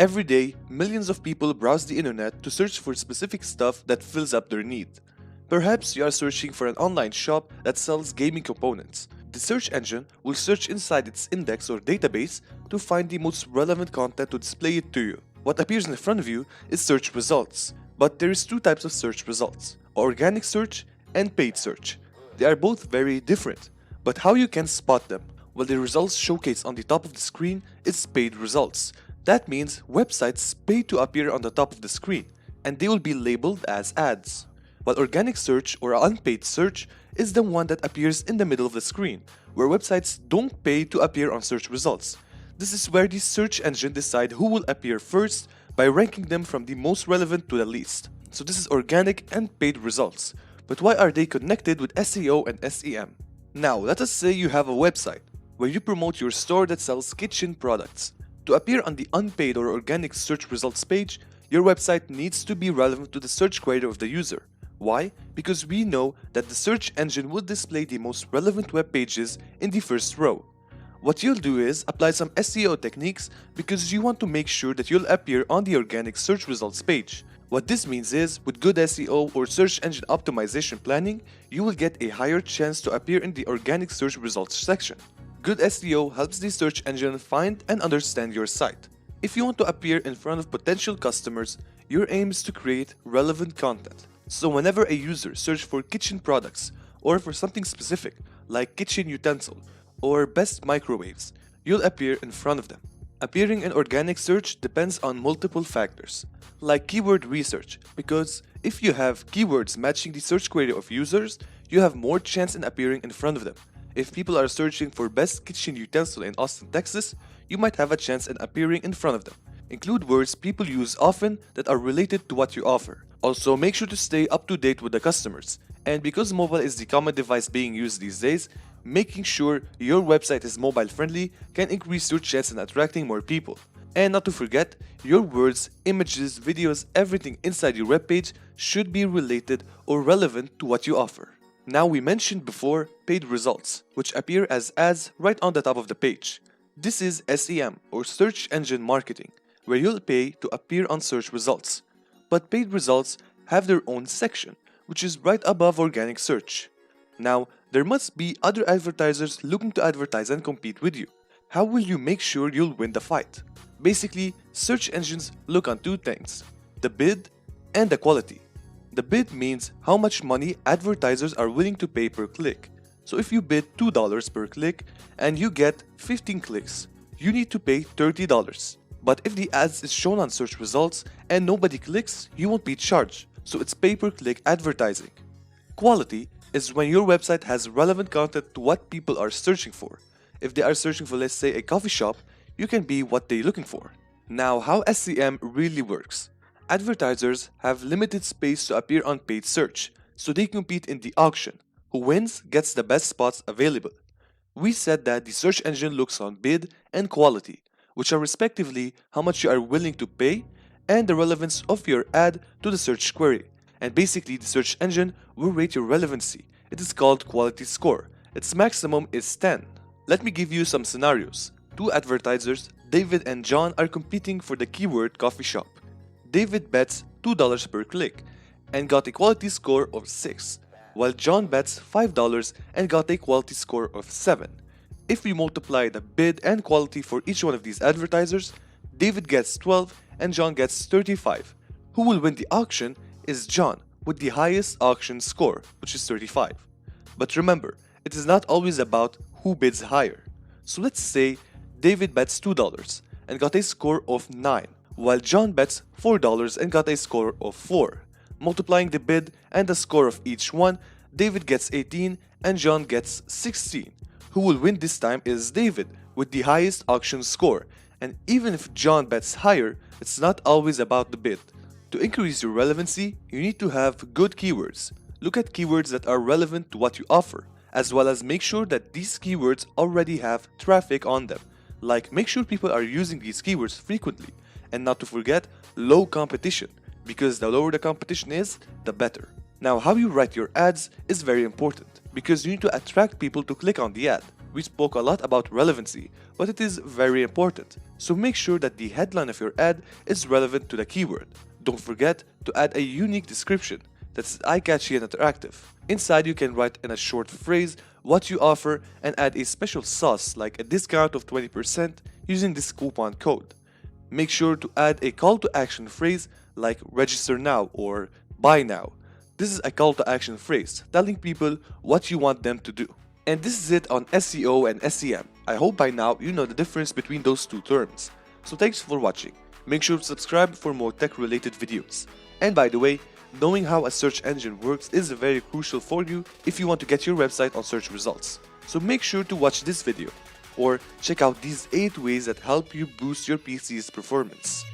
Every day, millions of people browse the internet to search for specific stuff that fills up their need. Perhaps you are searching for an online shop that sells gaming components. The search engine will search inside its index or database to find the most relevant content to display it to you. What appears in front of you is search results, but there is two types of search results: organic search and paid search. They are both very different, but how you can spot them? Well, the results showcased on the top of the screen is paid results. That means websites pay to appear on the top of the screen, and they will be labeled as ads. While organic search or unpaid search is the one that appears in the middle of the screen, where websites don't pay to appear on search results. This is where the search engine decide who will appear first by ranking them from the most relevant to the least. So this is organic and paid results. But why are they connected with SEO and SEM? Now, let us say you have a website where you promote your store that sells kitchen products. To appear on the unpaid or organic search results page, your website needs to be relevant to the search query of the user. Why? Because we know that the search engine will display the most relevant web pages in the first row. What you'll do is apply some SEO techniques because you want to make sure that you'll appear on the organic search results page. What this means is, with good SEO or search engine optimization planning, you will get a higher chance to appear in the organic search results section. Good SEO helps the search engine find and understand your site. If you want to appear in front of potential customers, your aim is to create relevant content. So whenever a user searches for kitchen products or for something specific like kitchen utensil or best microwaves, you'll appear in front of them. Appearing in organic search depends on multiple factors, like keyword research, because if you have keywords matching the search query of users, you have more chance in appearing in front of them. If people are searching for best kitchen utensil in Austin, Texas, you might have a chance in appearing in front of them. Include words people use often that are related to what you offer. Also, make sure to stay up to date with the customers. And because mobile is the common device being used these days, making sure your website is mobile friendly can increase your chance in attracting more people. And not to forget, your words, images, videos, everything inside your webpage should be related or relevant to what you offer. Now, we mentioned before paid results, which appear as ads right on the top of the page. This is SEM or search engine marketing, where you'll pay to appear on search results. But paid results have their own section, which is right above organic search. Now, there must be other advertisers looking to advertise and compete with you. How will you make sure you'll win the fight? Basically, search engines look on two things: the bid and the quality. The bid means how much money advertisers are willing to pay per click. So if you bid $2 per click and you get 15 clicks, you need to pay $30. But if the ads is shown on search results and nobody clicks, you won't be charged. So it's pay-per-click advertising. Quality is when your website has relevant content to what people are searching for. If they are searching for, let's say, a coffee shop, you can be what they're looking for. Now, how SEM really works. Advertisers have limited space to appear on paid search, so they compete in the auction. Who wins gets the best spots available. We said that the search engine looks on bid and quality, which are respectively how much you are willing to pay and the relevance of your ad to the search query. And basically, the search engine will rate your relevancy. It is called quality score. Its maximum is 10. Let me give you some scenarios. Two advertisers, David and John, are competing for the keyword coffee shop. David bets $2 per click and got a quality score of 6, while John bets $5 and got a quality score of 7. If we multiply the bid and quality for each one of these advertisers, David gets 12 and John gets 35. Who will win the auction is John, with the highest auction score, which is 35. But remember, it is not always about who bids higher. So let's say David bets $2 and got a score of 9, while John bets $4 and got a score of 4. Multiplying the bid and the score of each one, David gets 18 and John gets 16. Who will win this time is David, with the highest auction score. And even if John bets higher, it's not always about the bid. To increase your relevancy, you need to have good keywords. Look at keywords that are relevant to what you offer, as well as make sure that these keywords already have traffic on them. Like, make sure people are using these keywords frequently. And not to forget, low competition, because the lower the competition is, the better. Now, how you write your ads is very important, because you need to attract people to click on the ad. We spoke a lot about relevancy, but it is very important. So make sure that the headline of your ad is relevant to the keyword. Don't forget to add a unique description that's eye-catchy and attractive. Inside, you can write in a short phrase what you offer and add a special sauce like a discount of 20% using this coupon code. Make sure to add a call to action phrase like register now or buy now. This is a call to action phrase telling people what you want them to do. And this is it on SEO and SEM. I hope by now you know the difference between those two terms. So thanks for watching. Make sure to subscribe for more tech related videos. And by the way, knowing how a search engine works is very crucial for you if you want to get your website on search results. So make sure to watch this video or check out these 8 ways that help you boost your PC's performance.